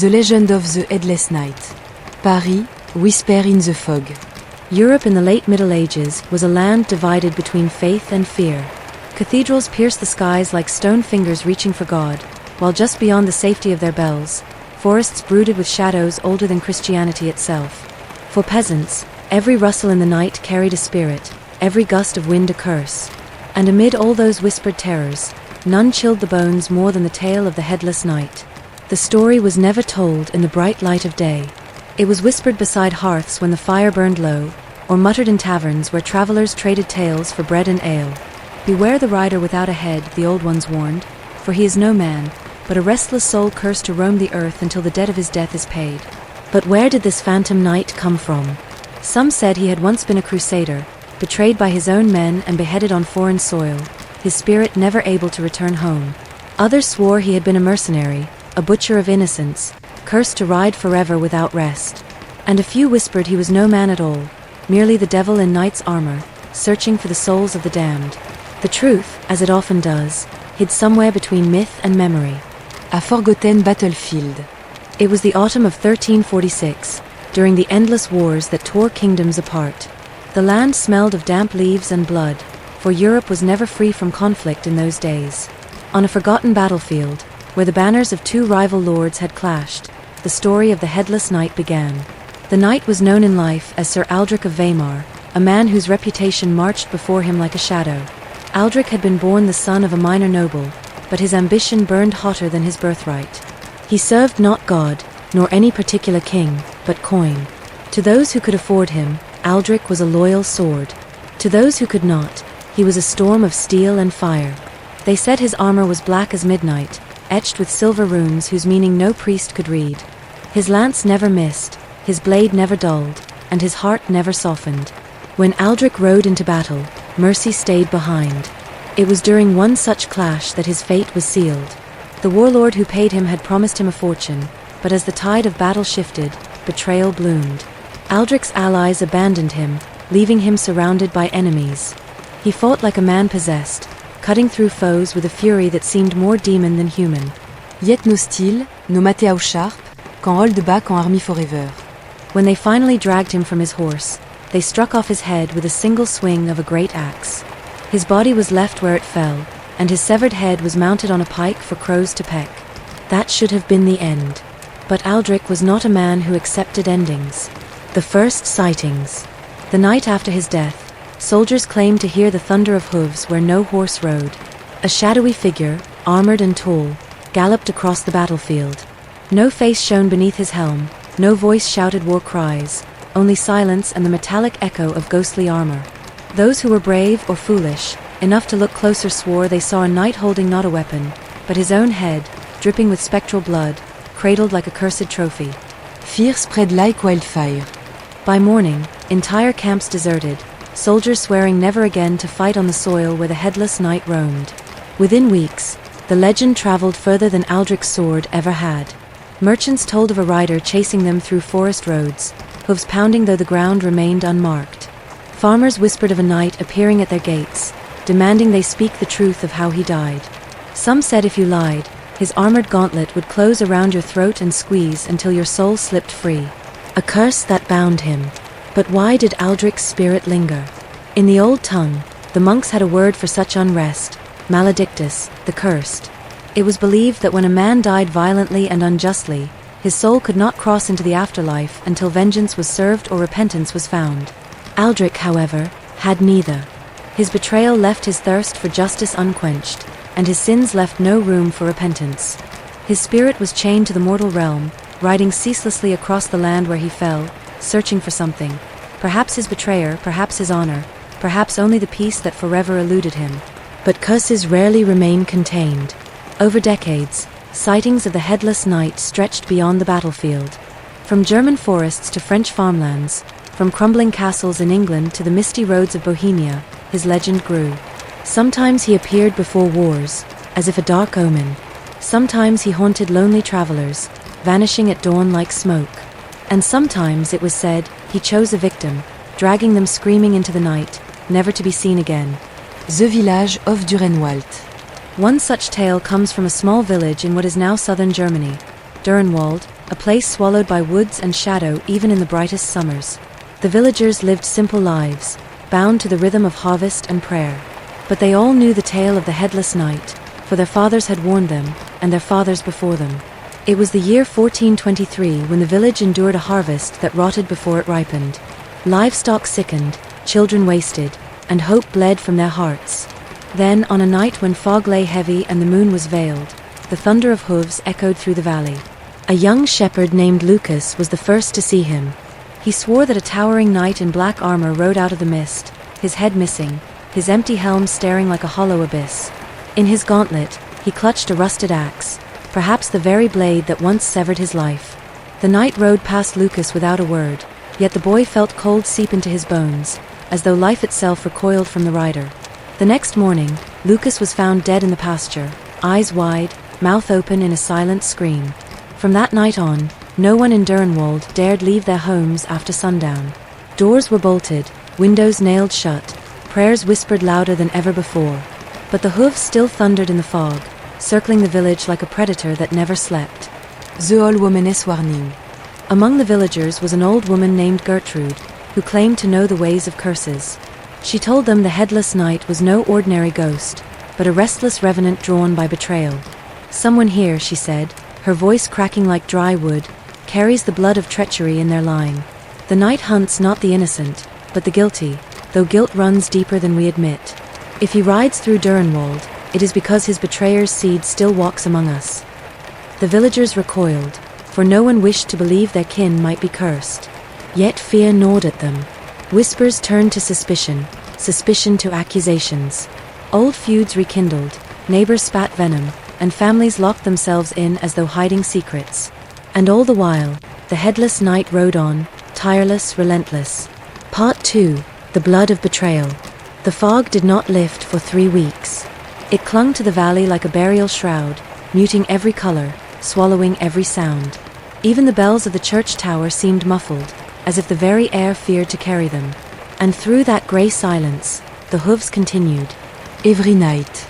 The Legend of the Headless Knight. Paris, Whisper in the Fog. Europe in the late Middle Ages was a land divided between faith and fear. Cathedrals pierced the skies like stone fingers reaching for God, while just beyond the safety of their bells, forests brooded with shadows older than Christianity itself. For peasants, every rustle in the night carried a spirit, every gust of wind a curse. And amid all those whispered terrors, none chilled the bones more than the tale of the Headless Knight. The story was never told in the bright light of day. It was whispered beside hearths when the fire burned low, or muttered in taverns where travelers traded tales for bread and ale. Beware the rider without a head, the old ones warned, for he is no man, but a restless soul cursed to roam the earth until the debt of his death is paid. But where did this phantom knight come from? Some said he had once been a crusader, betrayed by his own men and beheaded on foreign soil, his spirit never able to return home. Others swore he had been a mercenary, a butcher of innocence, cursed to ride forever without rest. And a few whispered he was no man at all, merely the devil in knight's armor, searching for the souls of the damned. The truth, as it often does, hid somewhere between myth and memory. A forgotten battlefield. It was the autumn of 1346, during the endless wars that tore kingdoms apart. The land smelled of damp leaves and blood, for Europe was never free from conflict in those days. On a forgotten battlefield, where the banners of two rival lords had clashed, the story of the Headless Knight began. The knight was known in life as Sir Aldrich of Weimar, a man whose reputation marched before him like a shadow. Aldrich had been born the son of a minor noble, but his ambition burned hotter than his birthright. He served not God, nor any particular king, but coin. To those who could afford him, Aldrich was a loyal sword. To those who could not, he was a storm of steel and fire. They said his armor was black as midnight, etched with silver runes whose meaning no priest could read. His lance never missed, his blade never dulled, and his heart never softened. When Aldrich rode into battle, mercy stayed behind. It was during one such clash that his fate was sealed. The warlord who paid him had promised him a fortune, but as the tide of battle shifted, betrayal bloomed. Aldrich's allies abandoned him, leaving him surrounded by enemies. He fought like a man possessed, cutting through foes with a fury that seemed more demon than human. Yet no steel, no maté au sharp, quand hold back en army forever. When they finally dragged him from his horse, they struck off his head with a single swing of a great axe. His body was left where it fell, and his severed head was mounted on a pike for crows to peck. That should have been the end. But Aldrich was not a man who accepted endings. The first sightings. The night after his death, soldiers claimed to hear the thunder of hooves where no horse rode. A shadowy figure, armored and tall, galloped across the battlefield. No face shone beneath his helm, no voice shouted war cries, only silence and the metallic echo of ghostly armor. Those who were brave or foolish, enough to look closer swore they saw a knight holding not a weapon, but his own head, dripping with spectral blood, cradled like a cursed trophy. Fear spread like wildfire. By morning, entire camps deserted, soldiers swearing never again to fight on the soil where the Headless Knight roamed. Within weeks, the legend traveled further than Aldrich's sword ever had. Merchants told of a rider chasing them through forest roads, hooves pounding though the ground remained unmarked. Farmers whispered of a knight appearing at their gates, demanding they speak the truth of how he died. Some said if you lied, his armored gauntlet would close around your throat and squeeze until your soul slipped free. A curse that bound him. But why did Aldrich's spirit linger? In the old tongue, the monks had a word for such unrest, maledictus, the cursed. It was believed that when a man died violently and unjustly, his soul could not cross into the afterlife until vengeance was served or repentance was found. Aldrich, however, had neither. His betrayal left his thirst for justice unquenched, and his sins left no room for repentance. His spirit was chained to the mortal realm, riding ceaselessly across the land where he fell, searching for something. Perhaps his betrayer, perhaps his honor, perhaps only the peace that forever eluded him. But curses rarely remain contained. Over decades, sightings of the Headless Knight stretched beyond the battlefield. From German forests to French farmlands, from crumbling castles in England to the misty roads of Bohemia, his legend grew. Sometimes he appeared before wars, as if a dark omen. Sometimes he haunted lonely travelers, vanishing at dawn like smoke. And sometimes, it was said, he chose a victim, dragging them screaming into the night, never to be seen again. The village of Durenwald. One such tale comes from a small village in what is now southern Germany. Durenwald, a place swallowed by woods and shadow even in the brightest summers. The villagers lived simple lives, bound to the rhythm of harvest and prayer. But they all knew the tale of the Headless Night, for their fathers had warned them, and their fathers before them. It was the year 1423 when the village endured a harvest that rotted before it ripened. Livestock sickened, children wasted, and hope bled from their hearts. Then, on a night when fog lay heavy and the moon was veiled, the thunder of hooves echoed through the valley. A young shepherd named Lucas was the first to see him. He swore that a towering knight in black armor rode out of the mist, his head missing, his empty helm staring like a hollow abyss. In his gauntlet, he clutched a rusted axe, perhaps the very blade that once severed his life. The knight rode past Lucas without a word, yet the boy felt cold seep into his bones, as though life itself recoiled from the rider. The next morning, Lucas was found dead in the pasture, eyes wide, mouth open in a silent scream. From that night on, no one in Durnwald dared leave their homes after sundown. Doors were bolted, windows nailed shut, prayers whispered louder than ever before. But the hooves still thundered in the fog, circling the village like a predator that never slept. The Old Womaness Warning. Among the villagers was an old woman named Gertrude, who claimed to know the ways of curses. She told them the Headless Night was no ordinary ghost, but a restless revenant drawn by betrayal. Someone here, she said, her voice cracking like dry wood, carries the blood of treachery in their line. The night hunts not the innocent, but the guilty, though guilt runs deeper than we admit. If he rides through Durnwald, it is because his betrayer's seed still walks among us. The villagers recoiled, for no one wished to believe their kin might be cursed. Yet fear gnawed at them. Whispers turned to suspicion, suspicion to accusations. Old feuds rekindled, neighbors spat venom, and families locked themselves in as though hiding secrets. And all the while, the Headless Night rode on, tireless, relentless. Part 2. The Blood of Betrayal. The fog did not lift for 3 weeks. It clung to the valley like a burial shroud, muting every color, swallowing every sound. Even the bells of the church tower seemed muffled, as if the very air feared to carry them. And through that grey silence, the hooves continued. Every night.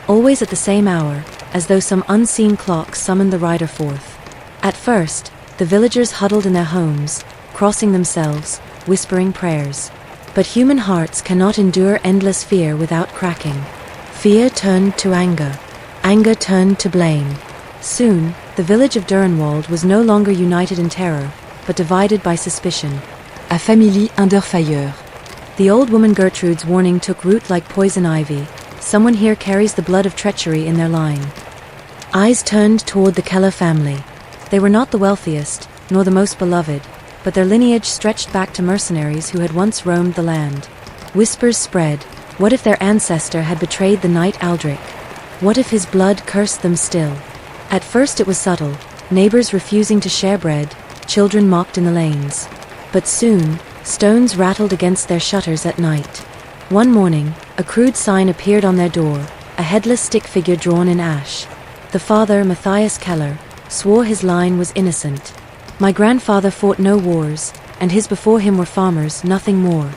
Always at the same hour, as though some unseen clock summoned the rider forth. At first, the villagers huddled in their homes, crossing themselves, whispering prayers. But human hearts cannot endure endless fear without cracking. Fear turned to anger. Anger turned to blame. Soon, the village of Durnwald was no longer united in terror, but divided by suspicion. A famille under fire. The old woman Gertrude's warning took root like poison ivy. Someone here carries the blood of treachery in their line. Eyes turned toward the Keller family. They were not the wealthiest, nor the most beloved, but their lineage stretched back to mercenaries who had once roamed the land. Whispers spread. What if their ancestor had betrayed the knight Aldrich? What if his blood cursed them still? At first it was subtle, neighbors refusing to share bread, children mocked in the lanes. But soon, stones rattled against their shutters at night. One morning, a crude sign appeared on their door, a headless stick figure drawn in ash. The father, Matthias Keller, swore his line was innocent. My grandfather fought no wars, and his before him were farmers, nothing more,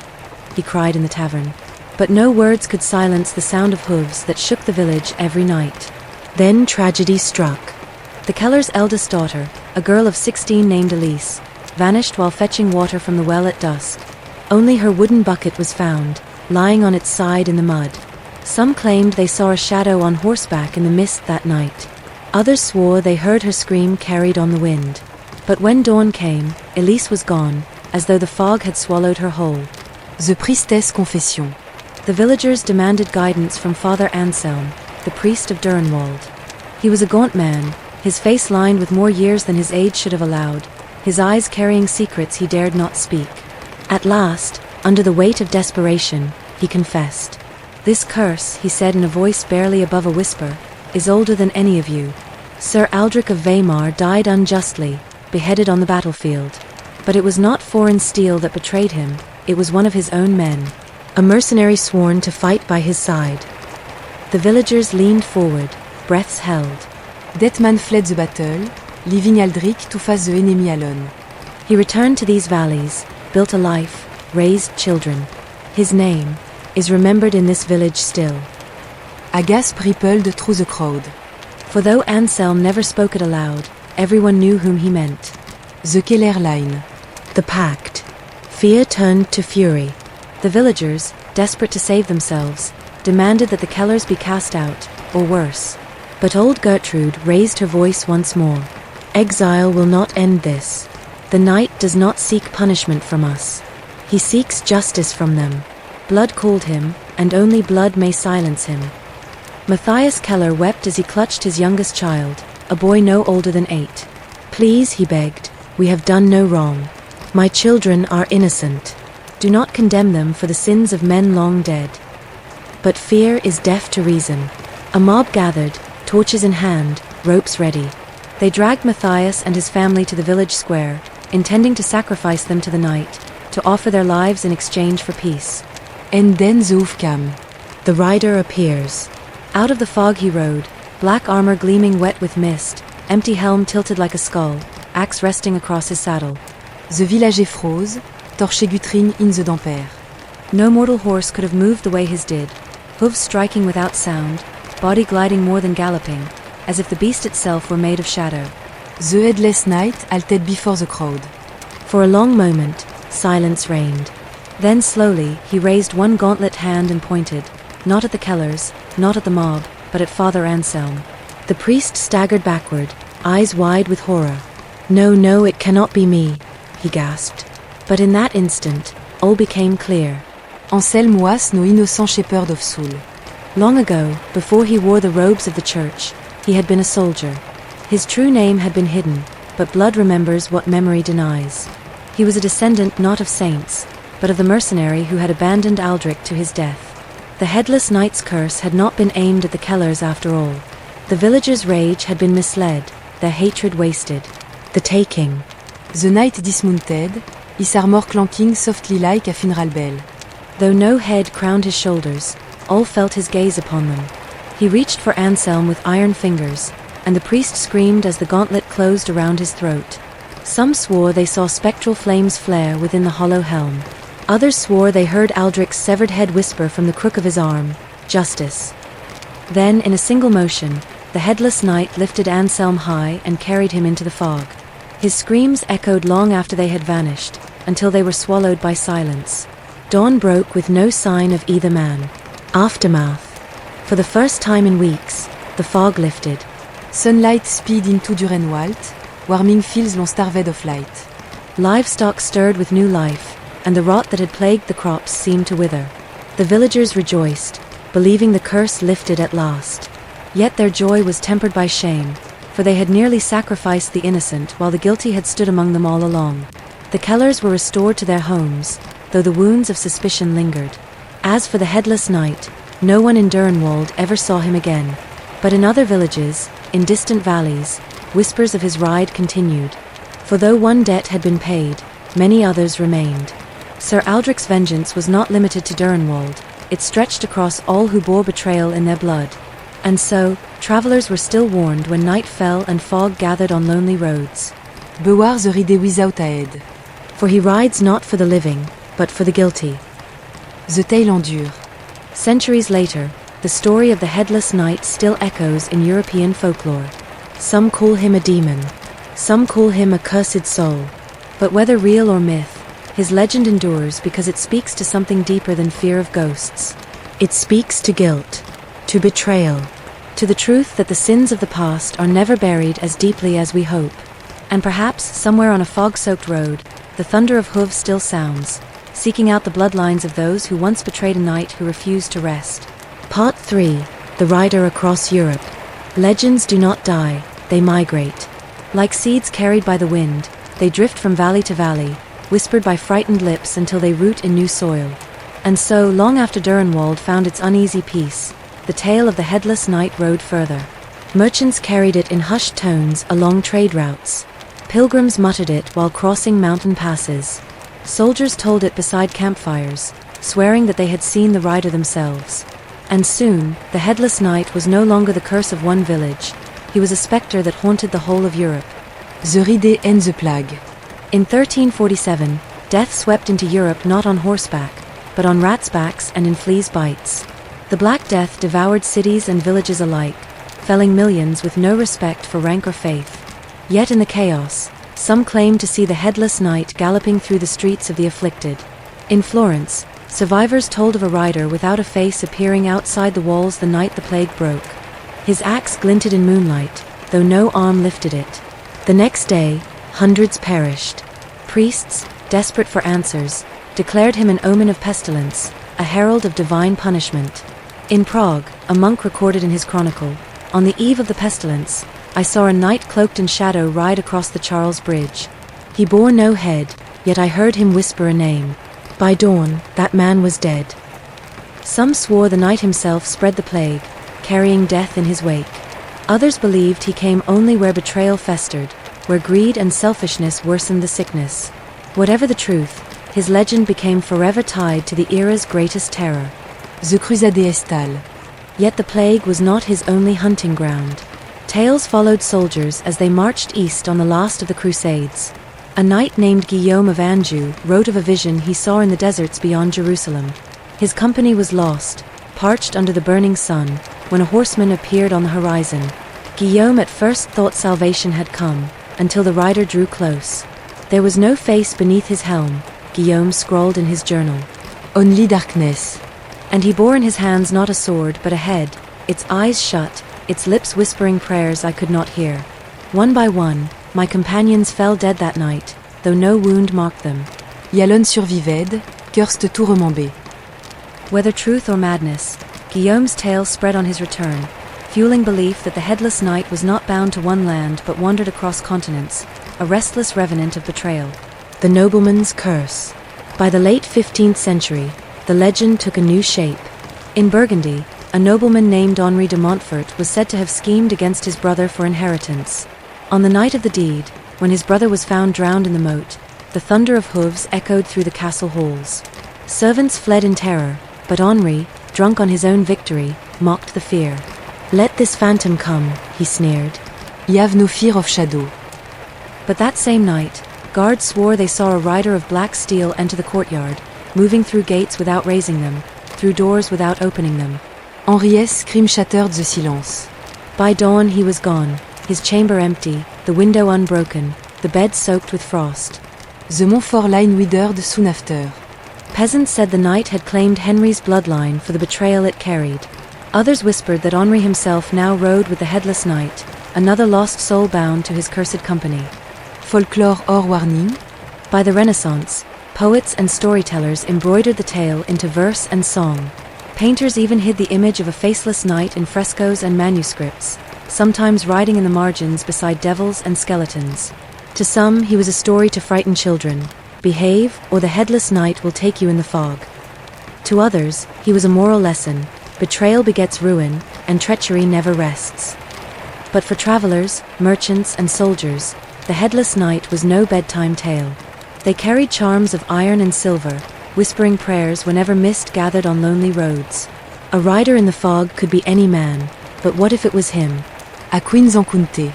he cried in the tavern. But no words could silence the sound of hooves that shook the village every night. Then tragedy struck. The Keller's eldest daughter, a girl of 16 named Elise, vanished while fetching water from the well at dusk. Only her wooden bucket was found, lying on its side in the mud. Some claimed they saw a shadow on horseback in the mist that night. Others swore they heard her scream carried on the wind. But when dawn came, Elise was gone, as though the fog had swallowed her whole. The Priestess Confession. The villagers demanded guidance from Father Anselm, the priest of Durnwald. He was a gaunt man, his face lined with more years than his age should have allowed, his eyes carrying secrets he dared not speak. At last, under the weight of desperation, he confessed. This curse, he said in a voice barely above a whisper, is older than any of you. Sir Aldrich of Weimar died unjustly, beheaded on the battlefield. But it was not foreign steel that betrayed him, it was one of his own men, a mercenary sworn to fight by his side. The villagers leaned forward, breaths held. That man fled the battle, leaving Aldrich to face the enemy alone. He returned to these valleys, built a life, raised children. His name is remembered in this village still. A gasp rippled through the crowd. For though Anselm never spoke it aloud, everyone knew whom he meant. The Keller Line. The pact. Fear turned to fury. The villagers, desperate to save themselves, demanded that the Kellers be cast out, or worse. But old Gertrude raised her voice once more. Exile will not end this. The knight does not seek punishment from us. He seeks justice from them. Blood called him, and only blood may silence him. Matthias Keller wept as he clutched his youngest child, a boy no older than 8. Please, he begged, we have done no wrong. My children are innocent. Do not condemn them for the sins of men long dead. But fear is deaf to reason. A mob gathered, torches in hand, ropes ready. They dragged Matthias and his family to the village square, intending to sacrifice them to the night, to offer their lives in exchange for peace. And then the Hoofkam. The rider appears. Out of the fog he rode, black armor gleaming wet with mist, empty helm tilted like a skull, axe resting across his saddle. The villager froze, torche gutrine in the damper. No mortal horse could have moved the way his did, hooves striking without sound, body gliding more than galloping, as if the beast itself were made of shadow. The headless knight halted before the crowd. For a long moment, silence reigned. Then slowly, he raised one gauntlet hand and pointed, not at the Kellers, not at the mob, but at Father Anselm. The priest staggered backward, eyes wide with horror. No, no, it cannot be me, he gasped. But in that instant, all became clear. Anselm was no innocent shepherd of soul. Long ago, before he wore the robes of the church, he had been a soldier. His true name had been hidden, but blood remembers what memory denies. He was a descendant not of saints, but of the mercenary who had abandoned Aldrich to his death. The Headless Knight's curse had not been aimed at the Kellers after all. The villagers' rage had been misled, their hatred wasted. The taking. The knight dismounted, his armor clanking softly like a funeral bell. Though no head crowned his shoulders, all felt his gaze upon them. He reached for Anselm with iron fingers, and the priest screamed as the gauntlet closed around his throat. Some swore they saw spectral flames flare within the hollow helm. Others swore they heard Aldrich's severed head whisper from the crook of his arm, "Justice." Then, in a single motion, the Headless Knight lifted Anselm high and carried him into the fog. His screams echoed long after they had vanished, until they were swallowed by silence. Dawn broke with no sign of either man. Aftermath. For the first time in weeks, the fog lifted. Sunlight sped into Durenwald, warming fields long starved of light. Livestock stirred with new life, and the rot that had plagued the crops seemed to wither. The villagers rejoiced, believing the curse lifted at last. Yet their joy was tempered by shame, for they had nearly sacrificed the innocent while the guilty had stood among them all along. The Kellers were restored to their homes, though the wounds of suspicion lingered. As for the Headless Knight, no one in Durenwald ever saw him again. But in other villages, in distant valleys, whispers of his ride continued. For though one debt had been paid, many others remained. Sir Aldrich's vengeance was not limited to Durenwald, it stretched across all who bore betrayal in their blood. And so, travellers were still warned when night fell and fog gathered on lonely roads. Beware the ride without a head. For he rides not for the living, but for the guilty. The tale endure. Centuries later, the story of the Headless Knight still echoes in European folklore. Some call him a demon. Some call him a cursed soul. But whether real or myth, his legend endures because it speaks to something deeper than fear of ghosts. It speaks to guilt, to betrayal, to the truth that the sins of the past are never buried as deeply as we hope. And perhaps, somewhere on a fog-soaked road, the thunder of hooves still sounds, seeking out the bloodlines of those who once betrayed a knight who refused to rest. Part 3. The Rider Across Europe. Legends do not die, they migrate. Like seeds carried by the wind, they drift from valley to valley, whispered by frightened lips until they root in new soil. And so, long after Durenwald found its uneasy peace, the tale of the Headless Knight rode further. Merchants carried it in hushed tones along trade routes. Pilgrims muttered it while crossing mountain passes. Soldiers told it beside campfires, swearing that they had seen the rider themselves. And soon, the Headless Knight was no longer the curse of one village. He was a spectre that haunted the whole of Europe. The ride and the plague. In 1347, death swept into Europe not on horseback, but on rats' backs and in fleas' bites. The Black Death devoured cities and villages alike, felling millions with no respect for rank or faith. Yet in the chaos, some claim to see the headless knight galloping through the streets of the afflicted. In Florence, survivors told of a rider without a face appearing outside the walls the night the plague broke. His axe glinted in moonlight, though no arm lifted it. The next day, hundreds perished. Priests, desperate for answers, declared him an omen of pestilence, a herald of divine punishment. In Prague, a monk recorded in his chronicle, "On the eve of the pestilence, I saw a knight cloaked in shadow ride across the Charles Bridge. He bore no head, yet I heard him whisper a name. By dawn, that man was dead." Some swore the knight himself spread the plague, carrying death in his wake. Others believed he came only where betrayal festered, where greed and selfishness worsened the sickness. Whatever the truth, his legend became forever tied to the era's greatest terror. The Crusade Estale. Yet the plague was not his only hunting ground. Tales followed soldiers as they marched east on the last of the Crusades. A knight named Guillaume of Anjou wrote of a vision he saw in the deserts beyond Jerusalem. His company was lost, parched under the burning sun, when a horseman appeared on the horizon. Guillaume at first thought salvation had come, until the rider drew close. There was no face beneath his helm, Guillaume scrawled in his journal. Only darkness. And he bore in his hands not a sword but a head, its eyes shut, its lips whispering prayers I could not hear. One by one, my companions fell dead that night, though no wound marked them. Yalon survived, cursed tout remembé. Whether truth or madness, Guillaume's tale spread on his return, fueling belief that the headless knight was not bound to one land but wandered across continents, a restless revenant of betrayal. The nobleman's curse. By the late 15th century, the legend took a new shape. In Burgundy, a nobleman named Henri de Montfort was said to have schemed against his brother for inheritance. On the night of the deed, when his brother was found drowned in the moat, the thunder of hooves echoed through the castle halls. Servants fled in terror, but Henri, drunk on his own victory, mocked the fear. "Let this phantom come," he sneered. "Y'ave no fear of shadow." But that same night, guards swore they saw a rider of black steel enter the courtyard, moving through gates without raising them, through doors without opening them. Henriette's scream shattered the silence. By dawn he was gone, his chamber empty, the window unbroken, the bed soaked with frost. The Montfort line withered soon after. Peasants said the knight had claimed Henry's bloodline for the betrayal it carried. Others whispered that Henri himself now rode with the headless knight, another lost soul bound to his cursed company. Folklore or warning. By the Renaissance, poets and storytellers embroidered the tale into verse and song. Painters even hid the image of a faceless knight in frescoes and manuscripts, sometimes riding in the margins beside devils and skeletons. To some, he was a story to frighten children. Behave, or the headless knight will take you in the fog. To others, he was a moral lesson. Betrayal begets ruin, and treachery never rests. But for travelers, merchants, and soldiers, the headless knight was no bedtime tale. They carried charms of iron and silver, whispering prayers whenever mist gathered on lonely roads. A rider in the fog could be any man, but what if it was him? A Queen's Encounté.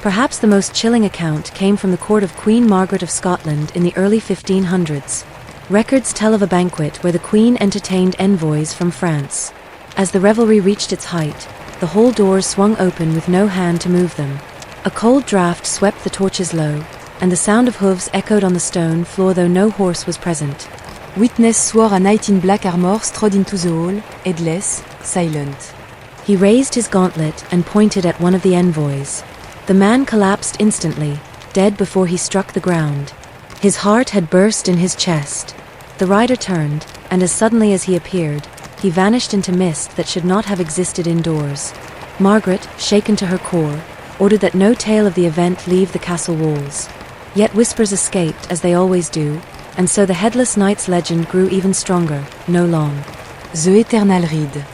Perhaps the most chilling account came from the court of Queen Margaret of Scotland in the early 1500s. Records tell of a banquet where the Queen entertained envoys from France. As the revelry reached its height, the whole doors swung open with no hand to move them. A cold draught swept the torches low, and the sound of hooves echoed on the stone floor though no horse was present. Witness swore a knight in black armor strode into the hall, headless, silent. He raised his gauntlet and pointed at one of the envoys. The man collapsed instantly, dead before he struck the ground. His heart had burst in his chest. The rider turned, and as suddenly as he appeared, he vanished into mist that should not have existed indoors. Margaret, shaken to her core, ordered that no tale of the event leave the castle walls. Yet whispers escaped, as they always do, and so the headless knight's legend grew even stronger, no long. The Eternal Reed.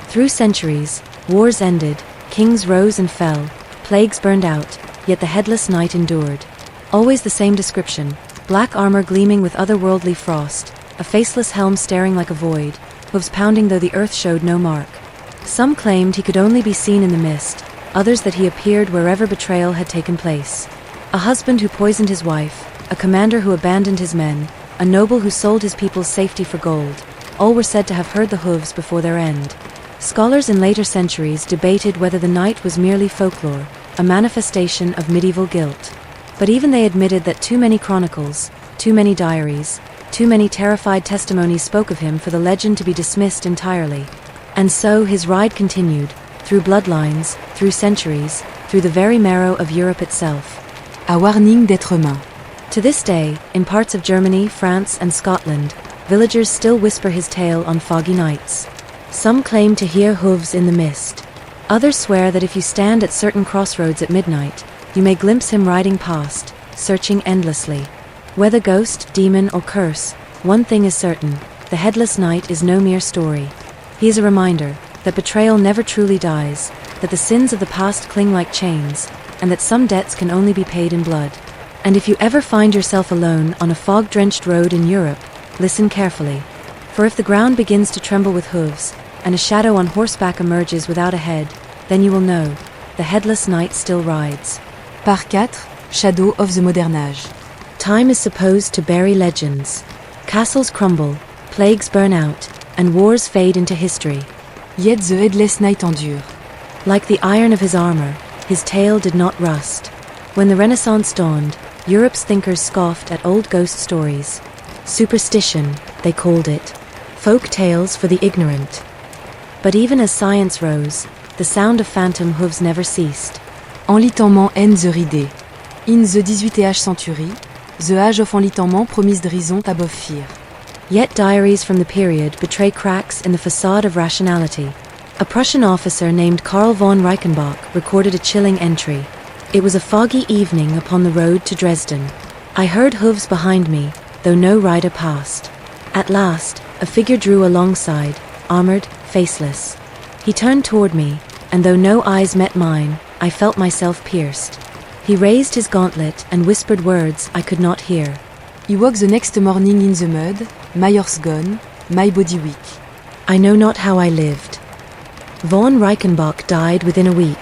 Through centuries, wars ended, kings rose and fell, plagues burned out, yet the headless knight endured. Always the same description, black armor gleaming with otherworldly frost, a faceless helm staring like a void, hooves pounding though the earth showed no mark. Some claimed he could only be seen in the mist, others that he appeared wherever betrayal had taken place. A husband who poisoned his wife, a commander who abandoned his men, a noble who sold his people's safety for gold, all were said to have heard the hooves before their end. Scholars in later centuries debated whether the knight was merely folklore, a manifestation of medieval guilt. But even they admitted that too many chronicles, too many diaries, too many terrified testimonies spoke of him for the legend to be dismissed entirely. And so his ride continued, through bloodlines, through centuries, through the very marrow of Europe itself. A warning d'être humain. To this day, in parts of Germany, France, and Scotland, villagers still whisper his tale on foggy nights. Some claim to hear hooves in the mist. Others swear that if you stand at certain crossroads at midnight, you may glimpse him riding past, searching endlessly. Whether ghost, demon, or curse, one thing is certain: the Headless Knight is no mere story. He is a reminder that betrayal never truly dies, that the sins of the past cling like chains, and that some debts can only be paid in blood. And if you ever find yourself alone on a fog-drenched road in Europe, listen carefully. For if the ground begins to tremble with hooves, and a shadow on horseback emerges without a head, then you will know, the Headless Knight still rides. Part 4. Shadow of the Modern Age. Time is supposed to bury legends. Castles crumble, plagues burn out, and wars fade into history. Yet the Headless Knight endure. Like the iron of his armor, his tale did not rust. When the Renaissance dawned, Europe's thinkers scoffed at old ghost stories. Superstition, they called it. Folk tales for the ignorant. But even as science rose, the sound of phantom hooves never ceased. Enlitement and the Ridée. In the 18th century, the age of enlitement promised reason above fear. Yet diaries from the period betray cracks in the facade of rationality. A Prussian officer named Karl von Reichenbach recorded a chilling entry. It was a foggy evening upon the road to Dresden. I heard hooves behind me, though no rider passed. At last, a figure drew alongside, armored, faceless. He turned toward me, and though no eyes met mine, I felt myself pierced. He raised his gauntlet and whispered words I could not hear. He woke the next morning in the mud, my horse gone, my body weak. I know not how I lived. Von Reichenbach died within a week.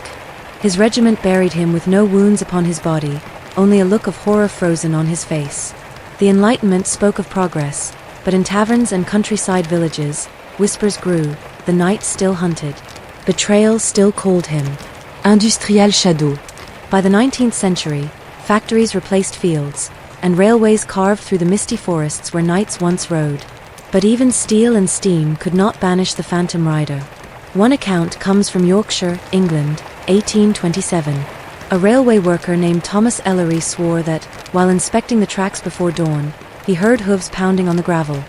His regiment buried him with no wounds upon his body, only a look of horror frozen on his face. The Enlightenment spoke of progress, but in taverns and countryside villages, whispers grew, the knight still hunted. Betrayal still called him. Industrial shadow. By the 19th century, factories replaced fields, and railways carved through the misty forests where knights once rode. But even steel and steam could not banish the phantom rider. One account comes from Yorkshire, England, 1827. A railway worker named Thomas Ellery swore that, while inspecting the tracks before dawn, he heard hooves pounding on the gravel.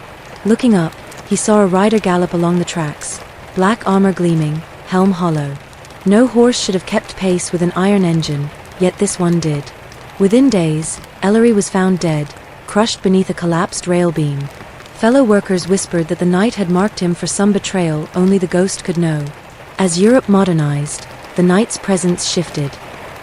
Looking up, he saw a rider gallop along the tracks, black armor gleaming, helm hollow. No horse should have kept pace with an iron engine, yet this one did. Within days, Ellery was found dead, crushed beneath a collapsed rail beam. Fellow workers whispered that the knight had marked him for some betrayal only the ghost could know. As Europe modernized, the knight's presence shifted.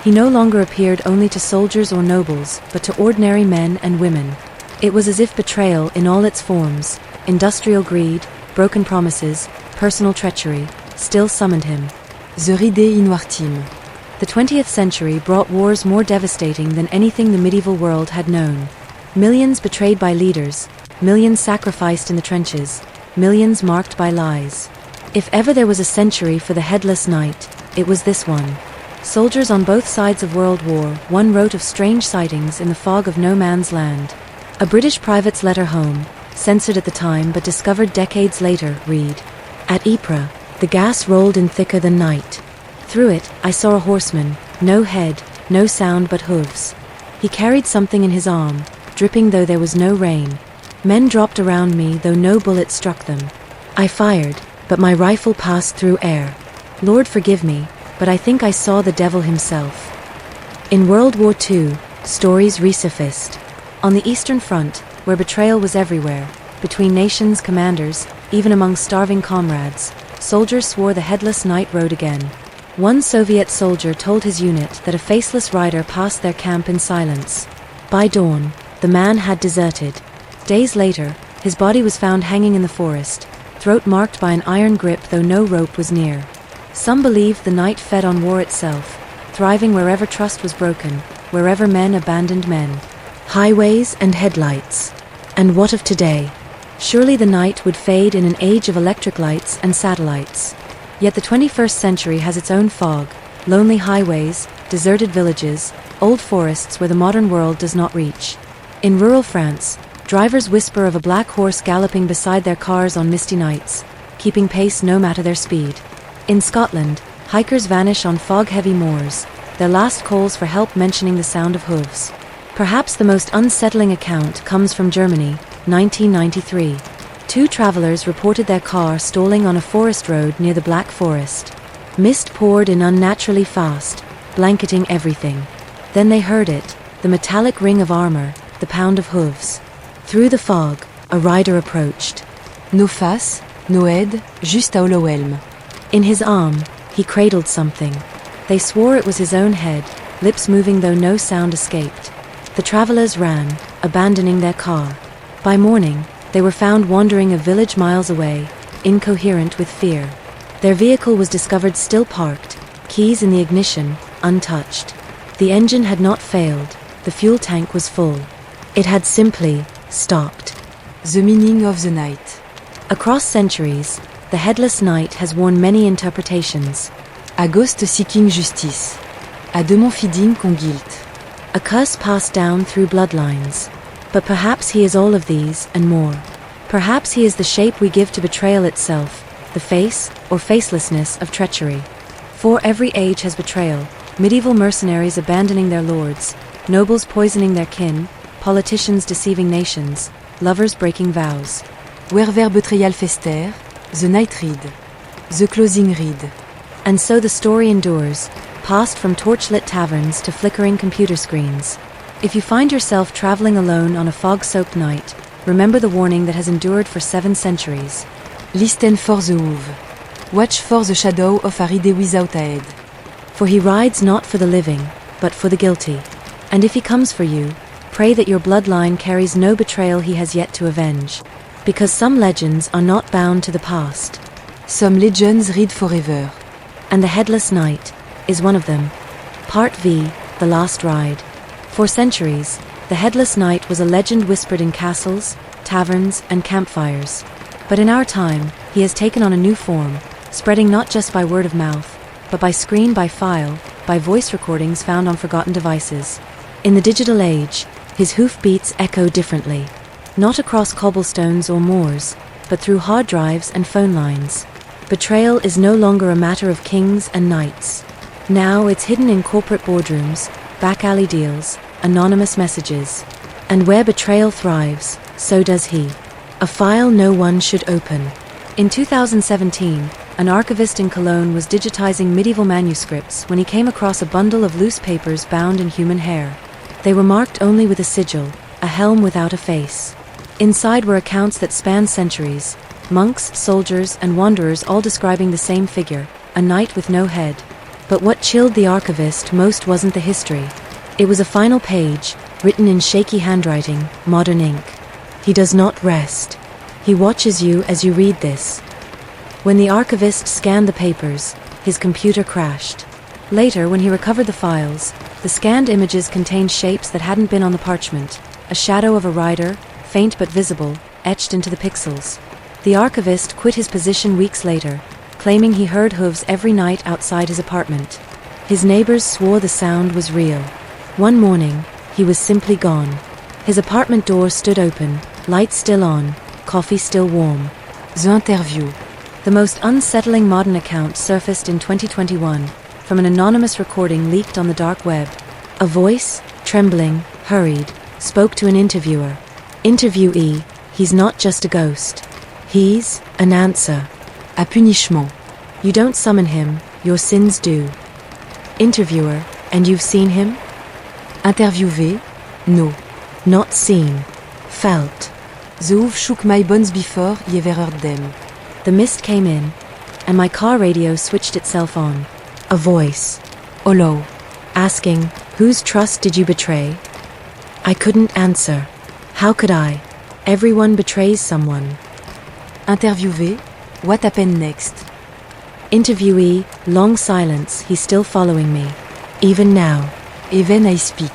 He no longer appeared only to soldiers or nobles, but to ordinary men and women. It was as if betrayal in all its forms, industrial greed, broken promises, personal treachery, still summoned him. The Ridée inwartime. The 20th century brought wars more devastating than anything the medieval world had known. Millions betrayed by leaders, millions sacrificed in the trenches, millions marked by lies. If ever there was a century for the Headless Knight, it was this one. Soldiers on both sides of World War I wrote of strange sightings in the fog of no man's land. A British private's letter home, censored at the time but discovered decades later, read, "At Ypres, the gas rolled in thicker than night. Through it, I saw a horseman, no head, no sound but hooves. He carried something in his arm, dripping though there was no rain. Men dropped around me though no bullet struck them. I fired, but my rifle passed through air. Lord forgive me, but I think I saw the devil himself." In World War II, stories resurfaced. On the Eastern Front, where betrayal was everywhere, between nations' commanders, even among starving comrades, soldiers swore the Headless Knight rode again. One Soviet soldier told his unit that a faceless rider passed their camp in silence. By dawn, the man had deserted. Days later, his body was found hanging in the forest, throat marked by an iron grip though no rope was near. Some believed the knight fed on war itself, thriving wherever trust was broken, wherever men abandoned men. Highways and headlights. And what of today? Surely the night would fade in an age of electric lights and satellites. Yet the 21st century has its own fog, lonely highways, deserted villages, old forests where the modern world does not reach. In rural France, drivers whisper of a black horse galloping beside their cars on misty nights, keeping pace no matter their speed. In Scotland, hikers vanish on fog-heavy moors, their last calls for help mentioning the sound of hooves. Perhaps the most unsettling account comes from Germany, 1993. Two travelers reported their car stalling on a forest road near the Black Forest. Mist poured in unnaturally fast, blanketing everything. Then they heard it, the metallic ring of armor, the pound of hooves. Through the fog, a rider approached. Nos faces, nos aides, juste à Hollowelm. In his arm, he cradled something. They swore it was his own head, lips moving though no sound escaped. The travelers ran, abandoning their car. By morning, they were found wandering a village miles away, incoherent with fear. Their vehicle was discovered still parked, keys in the ignition, untouched. The engine had not failed, the fuel tank was full. It had simply stopped. The meaning of the night. Across centuries, the Headless Knight has worn many interpretations. A ghost seeking justice. A demon feeding con guilt. A curse passed down through bloodlines. But perhaps he is all of these, and more. Perhaps he is the shape we give to betrayal itself, the face, or facelessness, of treachery. For every age has betrayal, medieval mercenaries abandoning their lords, nobles poisoning their kin, politicians deceiving nations, lovers breaking vows. Where ver betrayal fester, the night read. The closing read. And so the story endures, passed from torchlit taverns to flickering computer screens. If you find yourself traveling alone on a fog-soaked night, remember the warning that has endured for 7 centuries. Listen for the hoof. Watch for the shadow of a rider without a head. For he rides not for the living, but for the guilty. And if he comes for you, pray that your bloodline carries no betrayal he has yet to avenge. Because some legends are not bound to the past. Some legends read forever. And the Headless Knight is one of them. Part V, The Last Ride. For centuries, the Headless Knight was a legend whispered in castles, taverns, and campfires. But in our time, he has taken on a new form, spreading not just by word of mouth, but by screen, by file, by voice recordings found on forgotten devices. In the digital age, his hoofbeats echo differently. Not across cobblestones or moors, but through hard drives and phone lines. Betrayal is no longer a matter of kings and knights. Now it's hidden in corporate boardrooms, back-alley deals, anonymous messages. And where betrayal thrives, so does he. A file no one should open. In 2017, an archivist in Cologne was digitizing medieval manuscripts when he came across a bundle of loose papers bound in human hair. They were marked only with a sigil, a helm without a face. Inside were accounts that spanned centuries, monks, soldiers, and wanderers all describing the same figure, a knight with no head. But what chilled the archivist most wasn't the history. It was a final page, written in shaky handwriting, modern ink. He does not rest. He watches you as you read this. When the archivist scanned the papers, his computer crashed. Later, when he recovered the files, the scanned images contained shapes that hadn't been on the parchment, a shadow of a rider, faint but visible, etched into the pixels. The archivist quit his position weeks later, claiming he heard hooves every night outside his apartment. His neighbors swore the sound was real. One morning, he was simply gone. His apartment door stood open, lights still on, coffee still warm. The interview. The most unsettling modern account surfaced in 2021, from an anonymous recording leaked on the dark web. A voice, trembling, hurried, spoke to an interviewer. Interviewee, he's not just a ghost. He's an answer. A punishment. You don't summon him, your sins do. Interviewer, and you've seen him? Interviewé? No. Not seen. Felt. The hoof shook my bones before I ever heard them. The mist came in, and my car radio switched itself on. A voice. Hello. Asking, whose trust did you betray? I couldn't answer. How could I? Everyone betrays someone. Interviewé? What happened next? Interviewee, long silence, he's still following me. Even now. Even I speak.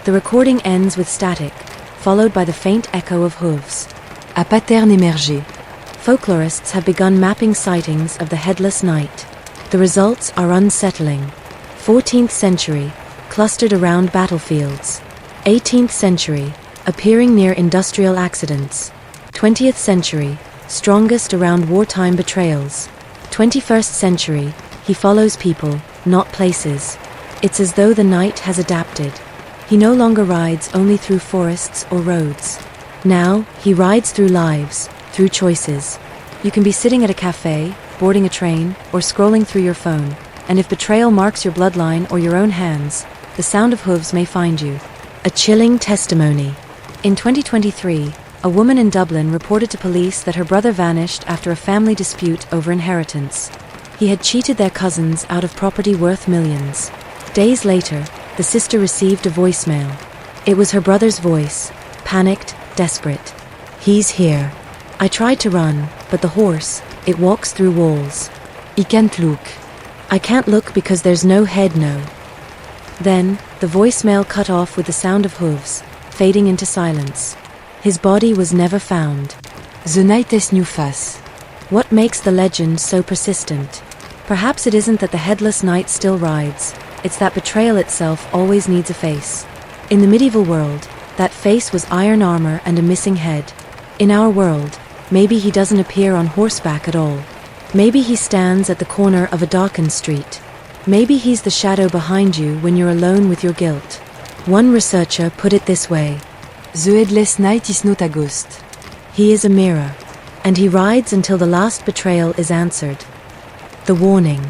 The recording ends with static, followed by the faint echo of hooves. A pattern émergé. Folklorists have begun mapping sightings of the Headless Knight. The results are unsettling. 14th century, clustered around battlefields. 18th century, appearing near industrial accidents. 20th century, strongest around wartime betrayals. 21st century, he follows people, not places. It's as though the night has adapted. He no longer rides only through forests or roads. Now, he rides through lives, through choices. You can be sitting at a cafe, boarding a train, or scrolling through your phone, and if betrayal marks your bloodline or your own hands, the sound of hooves may find you. A chilling testimony. In 2023, a woman in Dublin reported to police that her brother vanished after a family dispute over inheritance. He had cheated their cousins out of property worth millions. Days later, the sister received a voicemail. It was her brother's voice, panicked, desperate. "He's here. I tried to run, but the horse, it walks through walls. I can't look. I can't look because there's no head, no." Then, the voicemail cut off with the sound of hooves, fading into silence. His body was never found. The night has new face. What makes the legend so persistent? Perhaps it isn't that the headless knight still rides, it's that betrayal itself always needs a face. In the medieval world, that face was iron armor and a missing head. In our world, maybe he doesn't appear on horseback at all. Maybe he stands at the corner of a darkened street. Maybe he's the shadow behind you when you're alone with your guilt. One researcher put it this way: The headless knight is not a ghost. he is a mirror, and he rides until the last betrayal is answered. The warning.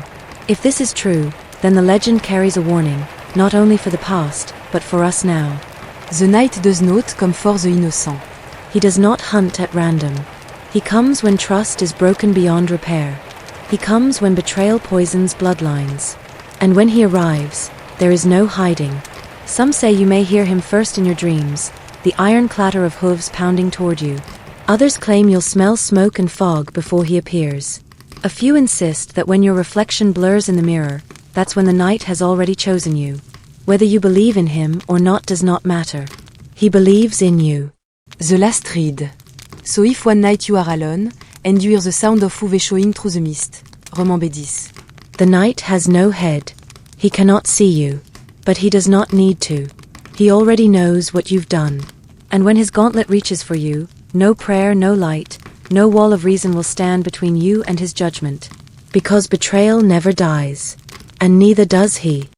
If this is true, then the legend carries a warning, not only for the past, but for us now. The knight does not come for the innocent. He does not hunt at random. He comes when trust is broken beyond repair. He comes when betrayal poisons bloodlines. And when he arrives, there is no hiding. Some say you may hear him first in your dreams, the iron clatter of hooves pounding toward you. Others claim you'll smell smoke and fog before he appears. A few insist that when your reflection blurs in the mirror, that's when the night has already chosen you. Whether you believe in him or not does not matter. He believes in you. The last read. So if one night you are alone, and you hear the sound of hooves echoing through the mist. Roman B10. The night has no head. He cannot see you, but he does not need to. He already knows what you've done. And when his gauntlet reaches for you, no prayer, no light, no wall of reason will stand between you and his judgment. Because betrayal never dies. And neither does he.